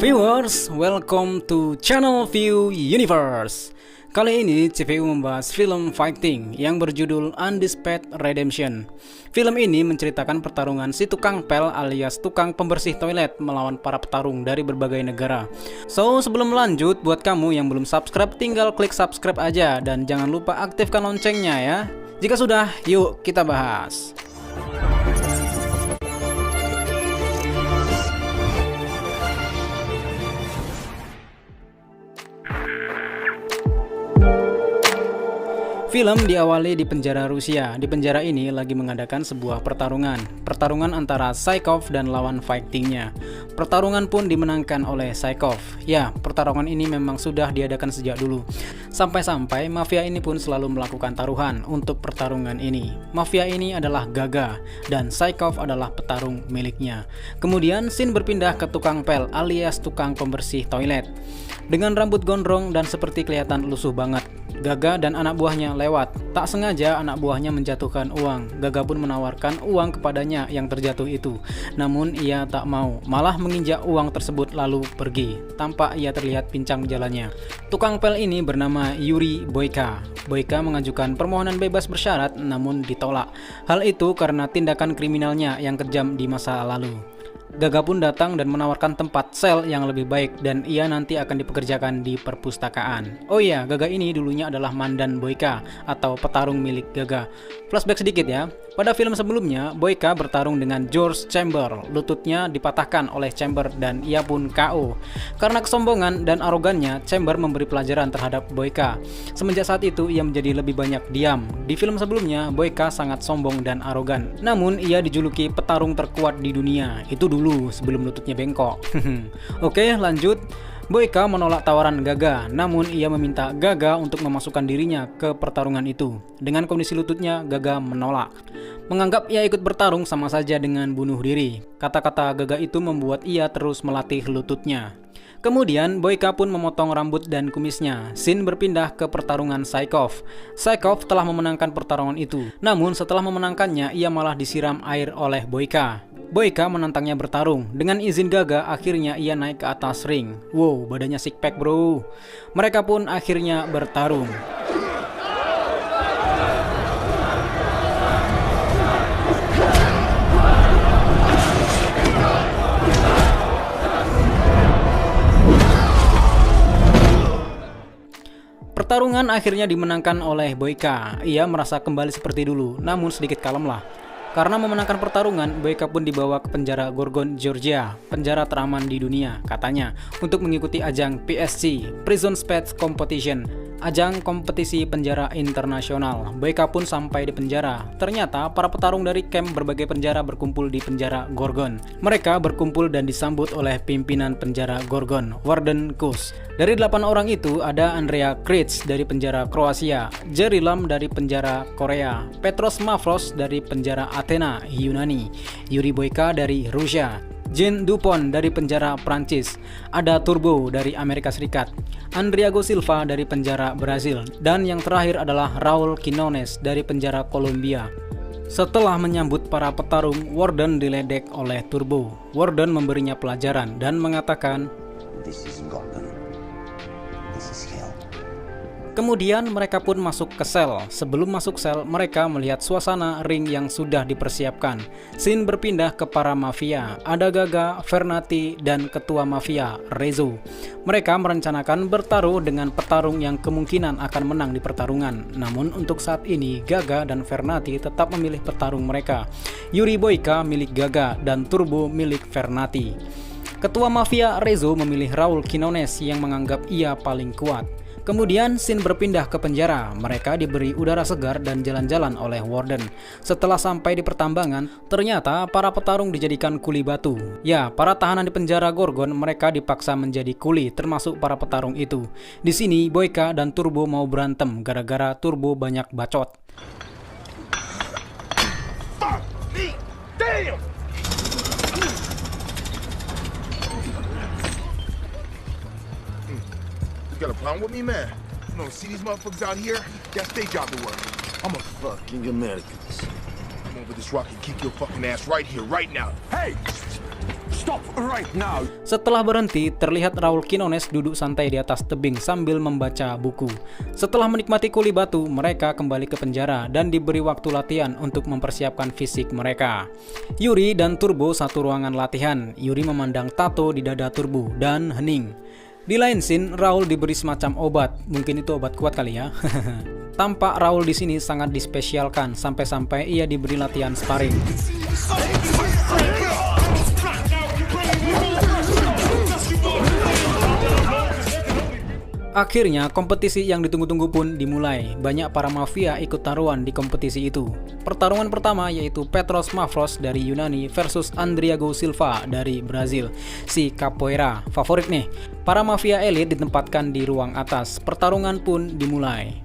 Viewers, welcome to Channel View Universe. Kali ini CVU membahas film fighting yang berjudul Undisputed Redemption. Film ini menceritakan pertarungan si tukang pel alias tukang pembersih toilet melawan para petarung dari berbagai negara. So, sebelum lanjut, buat kamu yang belum subscribe, tinggal klik subscribe aja dan jangan lupa aktifkan loncengnya ya. Jika sudah, yuk kita bahas. Film diawali di penjara Rusia. Di penjara ini lagi mengadakan sebuah pertarungan antara Saikov dan lawan fightingnya. Pertarungan pun dimenangkan oleh Saikov. Ya, pertarungan ini memang sudah diadakan sejak dulu. Sampai-sampai mafia ini pun selalu melakukan taruhan untuk pertarungan ini. Mafia ini adalah Gaga dan Saikov adalah petarung miliknya. Kemudian scene berpindah ke tukang pel alias tukang pembersih toilet. Dengan rambut gondrong dan seperti kelihatan lusuh banget. Gaga dan anak buahnya lewat. Tak sengaja anak buahnya menjatuhkan uang. Gaga pun menawarkan uang kepadanya yang terjatuh itu. Namun ia tak mau, malah menginjak uang tersebut lalu pergi. Tampak ia terlihat pincang jalannya. Tukang pel ini bernama Yuri Boyka. Boyka mengajukan permohonan bebas bersyarat namun ditolak. Hal itu karena tindakan kriminalnya yang kejam di masa lalu. Gaga pun datang dan menawarkan tempat sel yang lebih baik dan ia nanti akan dipekerjakan di perpustakaan. Oh iya, Gaga ini dulunya adalah mandan Boyka atau petarung milik Gaga. Flashback sedikit ya. Pada film sebelumnya, Boyka bertarung dengan George Chamber. Lututnya dipatahkan oleh Chamber dan ia pun KO. Karena kesombongan dan arogannya, Chamber memberi pelajaran terhadap Boyka. Semenjak saat itu, ia menjadi lebih banyak diam. Di film sebelumnya, Boyka sangat sombong dan arogan. Namun, ia dijuluki petarung terkuat di dunia. Itu dulu, sebelum lututnya bengkok. Oke, lanjut. Boyka menolak tawaran Gaga, namun ia meminta Gaga untuk memasukkan dirinya ke pertarungan itu. Dengan kondisi lututnya, Gaga menolak. Menganggap ia ikut bertarung sama saja dengan bunuh diri. Kata-kata Gaga itu membuat ia terus melatih lututnya. Kemudian Boyka pun memotong rambut dan kumisnya. Scene berpindah ke pertarungan Saikov. Saikov telah memenangkan pertarungan itu. Namun setelah memenangkannya, ia malah disiram air oleh Boyka. Boyka menantangnya bertarung. Dengan izin Gaga, akhirnya ia naik ke atas ring. Wow, badannya six pack bro. Mereka pun akhirnya bertarung. Pertarungan akhirnya dimenangkan oleh Boyka. Ia merasa kembali seperti dulu, namun sedikit kalem lah. Karena memenangkan pertarungan, Boyka pun dibawa ke penjara Gorgon, Georgia, penjara teraman di dunia, katanya, untuk mengikuti ajang PSC, Prison Speed Competition, ajang kompetisi penjara internasional. Boyka pun sampai di penjara. Ternyata para petarung dari camp berbagai penjara berkumpul di penjara Gorgon. Mereka berkumpul dan disambut oleh pimpinan penjara Gorgon, Warden Kus. Dari 8 orang itu ada Andrea Kric dari penjara Kroasia, Jerry Lam dari penjara Korea, Petros Mavros dari penjara Athena, Yunani, Yuri Boyka dari Rusia, Jean Dupont dari penjara Prancis, ada Turbo dari Amerika Serikat, Andriago Silva dari penjara Brazil, dan yang terakhir adalah Raul Quinones dari penjara Kolombia. Setelah menyambut para petarung, Warden diledek oleh Turbo. Warden memberinya pelajaran dan mengatakan, "This is Gorgon. This is hell." Kemudian mereka pun masuk ke sel. Sebelum masuk sel, mereka melihat suasana ring yang sudah dipersiapkan. Scene berpindah ke para mafia. Ada Gaga, Fernati, dan ketua mafia, Rezo. Mereka merencanakan bertaruh dengan petarung yang kemungkinan akan menang di pertarungan. Namun untuk saat ini, Gaga dan Fernati tetap memilih petarung mereka. Yuri Boyka milik Gaga dan Turbo milik Fernati. Ketua mafia Rezo memilih Raul Quinones yang menganggap ia paling kuat. Kemudian scene berpindah ke penjara. Mereka diberi udara segar dan jalan-jalan oleh Warden. Setelah sampai di pertambangan, ternyata para petarung dijadikan kuli batu. Ya, para tahanan di penjara Gorgon mereka dipaksa menjadi kuli, termasuk para petarung itu. Di sini Boyka dan Turbo mau berantem gara-gara Turbo banyak bacot. Got a problem with me, man? You don't see these motherfuckers out here? That's their job to work. I'm a fucking American. Come over this rock and kick your fucking ass right here, right now. Hey! Stop right now. Setelah berhenti, terlihat Raul Quinones duduk santai di atas tebing sambil membaca buku. Setelah menikmati kuli batu, mereka kembali ke penjara dan diberi waktu latihan untuk mempersiapkan fisik mereka. Yuri dan Turbo satu ruangan latihan. Yuri memandang tato di dada Turbo dan hening. Di lain scene, Raul diberi semacam obat. Mungkin itu obat kuat kali ya. Tampak Raul di sini sangat dispesialkan sampai-sampai ia diberi latihan sparring. Akhirnya kompetisi yang ditunggu-tunggu pun dimulai. Banyak para mafia ikut taruhan di kompetisi itu. Pertarungan pertama yaitu Petros Mavros dari Yunani versus Andriago Silva dari Brazil. Si capoeira favorit nih. Para mafia elit ditempatkan di ruang atas. Pertarungan pun dimulai.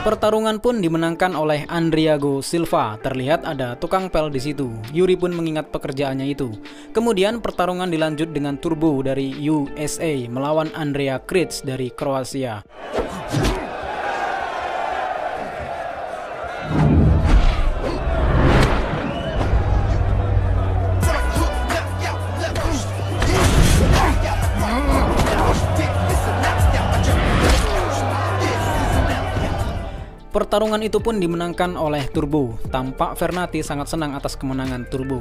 Pertarungan pun dimenangkan oleh Andriago Silva. Terlihat ada tukang pel di situ. Yuri pun mengingat pekerjaannya itu. Kemudian pertarungan dilanjut dengan Turbo dari USA melawan Andrea Kric dari Kroasia. Pertarungan itu pun dimenangkan oleh Turbo. Tampak Fernati sangat senang atas kemenangan Turbo.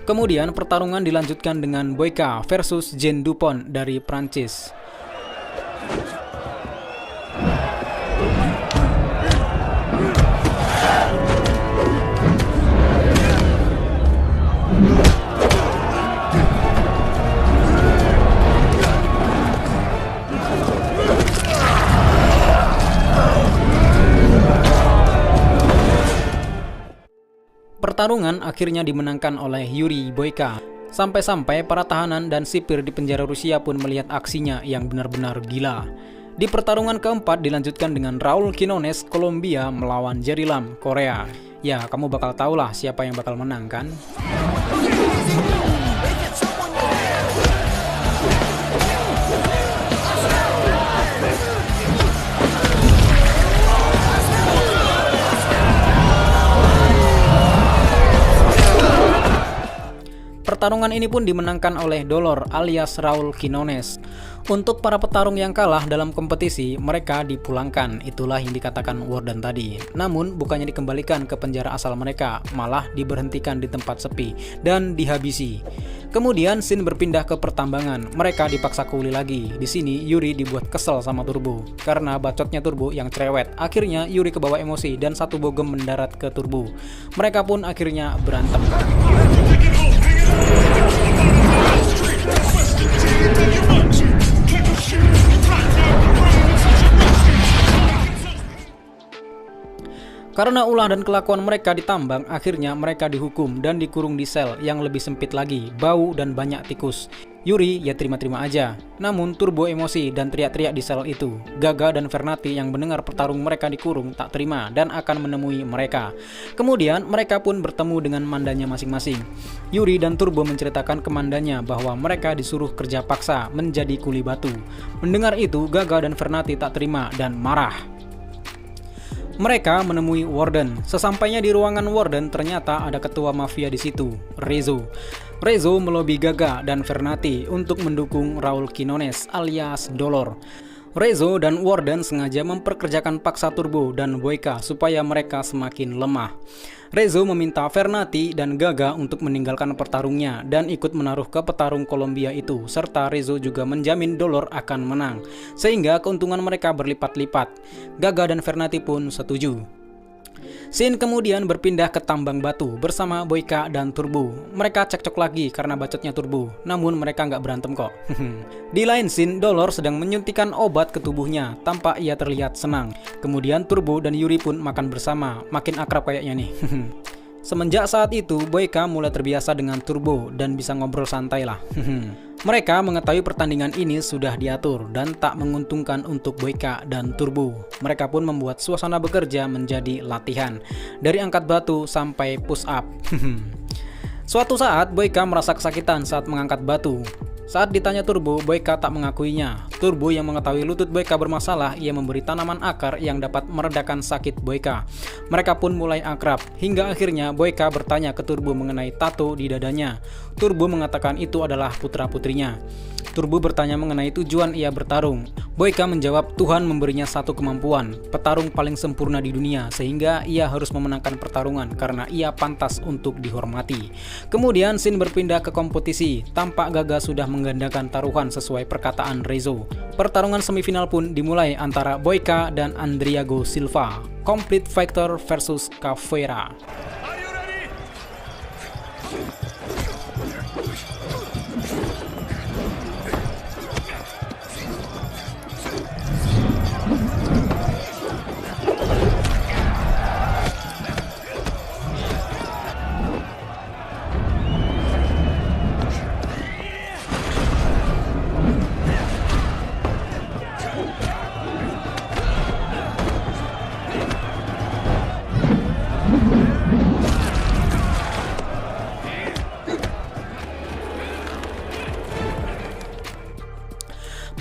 Kemudian pertarungan dilanjutkan dengan Boyka versus Jean Dupont dari Prancis. Pertarungan akhirnya dimenangkan oleh Yuri Boyka. Sampai-sampai para tahanan dan sipir di penjara Rusia pun melihat aksinya yang benar-benar gila. Di pertarungan keempat dilanjutkan dengan Raul Quinones Kolombia melawan Jerry Lam Korea. Ya, kamu bakal tahulah siapa yang bakal menang kan? Pertarungan ini pun dimenangkan oleh Dolor alias Raul Quinones. Untuk para petarung yang kalah dalam kompetisi, mereka dipulangkan. Itulah yang dikatakan Warden tadi. Namun bukannya dikembalikan ke penjara asal mereka, malah diberhentikan di tempat sepi dan dihabisi. Kemudian scene berpindah ke pertambangan. Mereka dipaksa kuli lagi. Di sini Yuri dibuat kesel sama Turbo karena bacotnya Turbo yang cerewet. Akhirnya Yuri kebawa emosi dan satu bogem mendarat ke Turbo. Mereka pun akhirnya berantem. Karena ulah dan kelakuan mereka ditambang, akhirnya mereka dihukum dan dikurung di sel yang lebih sempit lagi, bau dan banyak tikus. Yuri ya terima-terima aja. Namun Turbo emosi dan teriak-teriak di sel itu. Gaga dan Fernati yang mendengar petarung mereka dikurung tak terima dan akan menemui mereka. Kemudian mereka pun bertemu dengan mandanya masing-masing. Yuri dan Turbo menceritakan ke mandanya bahwa mereka disuruh kerja paksa menjadi kuli batu. Mendengar itu, Gaga dan Fernati tak terima dan marah. Mereka menemui Warden. Sesampainya di ruangan Warden, ternyata ada ketua mafia di situ, Rezo. Rezo melobi Gaga dan Fernati untuk mendukung Raul Quinones alias Dolor. Rezo dan Warden sengaja memperkerjakan paksa Turbo dan Boyka supaya mereka semakin lemah. Rezo meminta Fernati dan Gaga untuk meninggalkan petarungnya dan ikut menaruh ke petarung Kolombia itu, serta Rezo juga menjamin Dolor akan menang, sehingga keuntungan mereka berlipat-lipat. Gaga dan Fernati pun setuju. Scene kemudian berpindah ke tambang batu bersama Boyka dan Turbo. Mereka cekcok lagi karena bacotnya Turbo, namun mereka nggak berantem kok. Di lain scene, Dolor sedang menyuntikkan obat ke tubuhnya, tampak ia terlihat senang. Kemudian Turbo dan Yuri pun makan bersama, makin akrab kayaknya nih. Semenjak saat itu, Boyka mulai terbiasa dengan Turbo dan bisa ngobrol santai lah. Mereka mengetahui pertandingan ini sudah diatur dan tak menguntungkan untuk Boyka dan Turbo. Mereka pun membuat suasana bekerja menjadi latihan, dari angkat batu sampai push up. Suatu saat, Boyka merasa kesakitan saat mengangkat batu. Saat ditanya Turbo, Boyka tak mengakuinya. Turbo yang mengetahui lutut Boyka bermasalah, ia memberi tanaman akar yang dapat meredakan sakit Boyka. Mereka pun mulai akrab, hingga akhirnya Boyka bertanya ke Turbo mengenai tato di dadanya. Turbo mengatakan itu adalah putra-putrinya. Turbo bertanya mengenai tujuan ia bertarung. Boyka menjawab Tuhan memberinya satu kemampuan, petarung paling sempurna di dunia, sehingga ia harus memenangkan pertarungan karena ia pantas untuk dihormati. Kemudian scene berpindah ke kompetisi, tampak Gaga sudah menggandakan taruhan sesuai perkataan Rezo. Pertarungan semifinal pun dimulai antara Boyka dan Andriago Silva, Complete Fighter versus Caveira.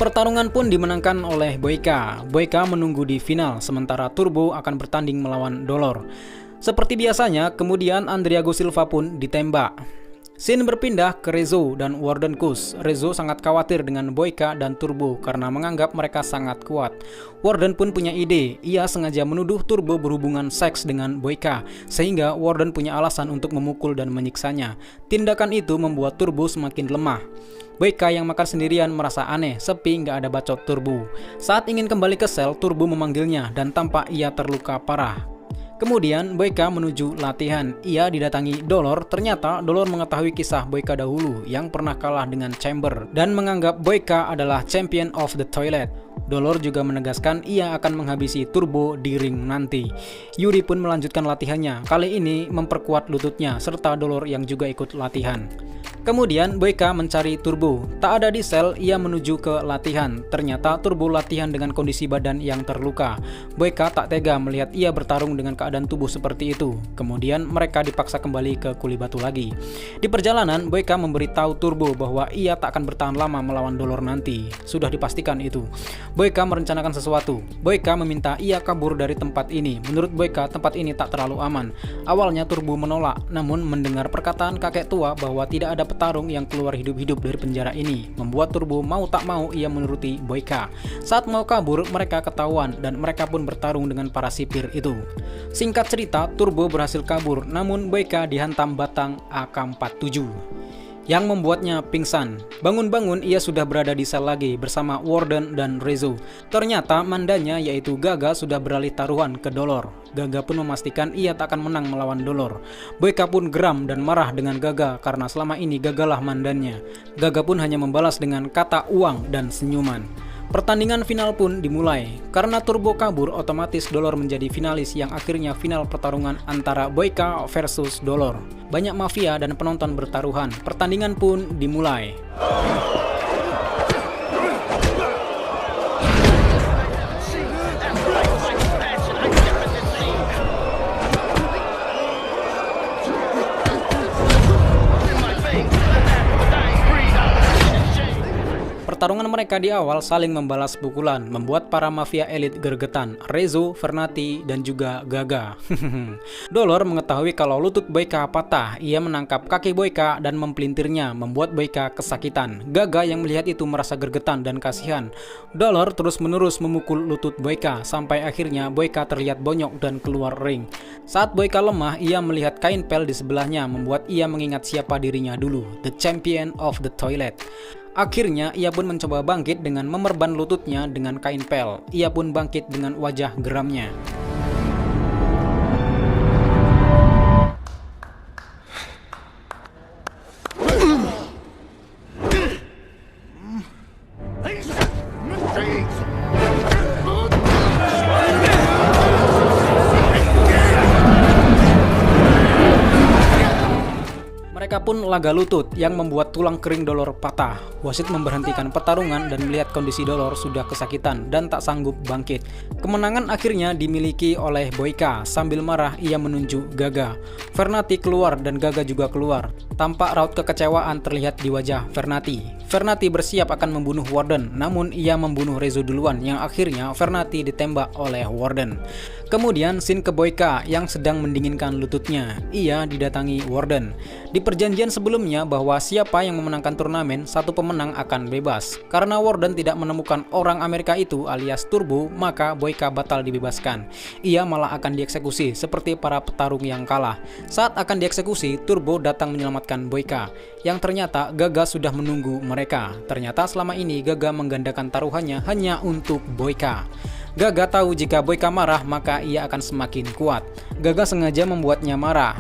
Pertarungan pun dimenangkan oleh Boyka. Boyka menunggu di final, sementara Turbo akan bertanding melawan Dolor. Seperti biasanya, kemudian Andriago Silva pun ditembak. Scene berpindah ke Rezo dan Warden Kus. Rezo sangat khawatir dengan Boyka dan Turbo karena menganggap mereka sangat kuat. Warden pun punya ide, ia sengaja menuduh Turbo berhubungan seks dengan Boyka, sehingga Warden punya alasan untuk memukul dan menyiksanya. Tindakan itu membuat Turbo semakin lemah. Boyka yang makan sendirian merasa aneh, sepi nggak ada bacot Turbo. Saat ingin kembali ke sel, Turbo memanggilnya dan tampak ia terluka parah. Kemudian Boyka menuju latihan. Ia didatangi Dolor. Ternyata Dolor mengetahui kisah Boyka dahulu yang pernah kalah dengan Chamber dan menganggap Boyka adalah champion of the toilet. Dolor juga menegaskan ia akan menghabisi Turbo di ring nanti. Yuri pun melanjutkan latihannya, kali ini memperkuat lututnya serta Dolor yang juga ikut latihan. Kemudian Boyka mencari Turbo. Tak ada di sel, ia menuju ke latihan. Ternyata Turbo latihan dengan kondisi badan yang terluka. Boyka tak tega melihat ia bertarung dengan keadaan tubuh seperti itu. Kemudian mereka dipaksa kembali ke Kuli Batu lagi. Di perjalanan, Boyka memberitahu Turbo bahwa ia tak akan bertahan lama melawan Dolor nanti. Sudah dipastikan itu. Boyka merencanakan sesuatu. Boyka meminta ia kabur dari tempat ini. Menurut Boyka, tempat ini tak terlalu aman. Awalnya Turbo menolak, namun mendengar perkataan kakek tua bahwa tidak ada petarung yang keluar hidup-hidup dari penjara ini, membuat Turbo mau tak mau ia menuruti Boyka. Saat mau kabur, mereka ketahuan dan mereka pun bertarung dengan para sipir itu. Singkat cerita, Turbo berhasil kabur, namun Boyka dihantam batang AK-47 yang membuatnya pingsan. Bangun-bangun ia sudah berada di sel lagi bersama Warden dan Rezo. Ternyata mandanya yaitu Gaga sudah beralih taruhan ke Dolor. Gaga pun memastikan ia tak akan menang melawan Dolor. Boyka pun geram dan marah dengan Gaga karena selama ini Gagalah mandannya. Gaga pun hanya membalas dengan kata uang dan senyuman. Pertandingan final pun dimulai. Karena Turbo kabur, otomatis Dolor menjadi finalis yang akhirnya final pertarungan antara Boyka versus Dolor. Banyak mafia dan penonton bertaruhan. Pertandingan pun dimulai. Pertarungan mereka di awal saling membalas pukulan, membuat para mafia elit gergetan, Rezo, Fernati, dan juga Gaga. Dolor mengetahui kalau lutut Boyka patah, ia menangkap kaki Boyka dan mempelintirnya, membuat Boyka kesakitan. Gaga yang melihat itu merasa gergetan dan kasihan. Dolor terus-menerus memukul lutut Boyka, sampai akhirnya Boyka terlihat bonyok dan keluar ring. Saat Boyka lemah, ia melihat kain pel di sebelahnya, membuat ia mengingat siapa dirinya dulu, the champion of the toilet. Akhirnya ia pun mencoba bangkit dengan memerban lututnya dengan kain pel. Ia pun bangkit dengan wajah geramnya. Mereka pun laga lutut yang membuat tulang kering Dolor patah. Wasit memberhentikan pertarungan dan melihat kondisi Dolor sudah kesakitan dan tak sanggup bangkit. Kemenangan akhirnya dimiliki oleh Boyka. Sambil marah ia menunjuk Gaga. Fernati keluar dan Gaga juga keluar. Tampak raut kekecewaan terlihat di wajah Fernati. Vernati bersiap akan membunuh Warden, namun ia membunuh Rezo duluan yang akhirnya Vernati ditembak oleh Warden. Kemudian scene ke Boyka yang sedang mendinginkan lututnya. Ia didatangi Warden. Di perjanjian sebelumnya bahwa siapa yang memenangkan turnamen, satu pemenang akan bebas. Karena Warden tidak menemukan orang Amerika itu alias Turbo, maka Boyka batal dibebaskan. Ia malah akan dieksekusi seperti para petarung yang kalah. Saat akan dieksekusi, Turbo datang menyelamatkan Boyka, yang ternyata Gaga sudah menunggu mereka. Ternyata selama ini Gaga menggandakan taruhannya hanya untuk Boyka. Gaga tahu jika Boyka marah maka ia akan semakin kuat. Gaga sengaja membuatnya marah.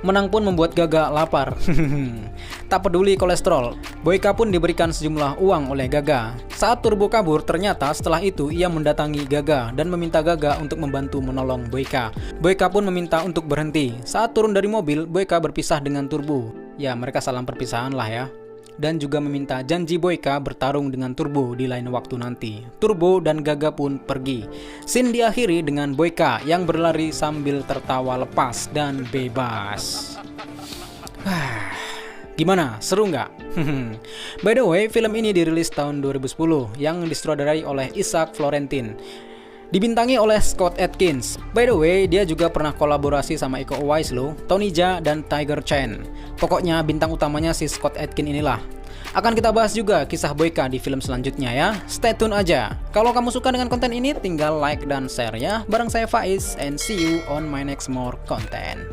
Menang pun membuat Gaga lapar. Tak peduli kolesterol, Boyka pun diberikan sejumlah uang oleh Gaga. Saat Turbo kabur, ternyata setelah itu ia mendatangi Gaga dan meminta Gaga untuk membantu menolong Boyka. Boyka pun meminta untuk berhenti. Saat turun dari mobil, Boyka berpisah dengan Turbo. Ya, mereka saling perpisahan lah ya. Dan juga meminta janji Boyka bertarung dengan Turbo di lain waktu nanti. Turbo dan Gaga pun pergi. Scene diakhiri dengan Boyka yang berlari sambil tertawa lepas dan bebas. Gimana? Seru nggak? By the way, film ini dirilis tahun 2010 yang disutradarai oleh Isaac Florentin. Dibintangi oleh Scott Adkins. By the way, dia juga pernah kolaborasi sama Iko Uwais loh, Tony Jaa dan Tiger Chen. Pokoknya bintang utamanya si Scott Adkins inilah. Akan kita bahas juga kisah Boyka di film selanjutnya ya. Stay tune aja. Kalau kamu suka dengan konten ini, tinggal like dan share ya. Bareng saya Faiz, and see you on my next more content.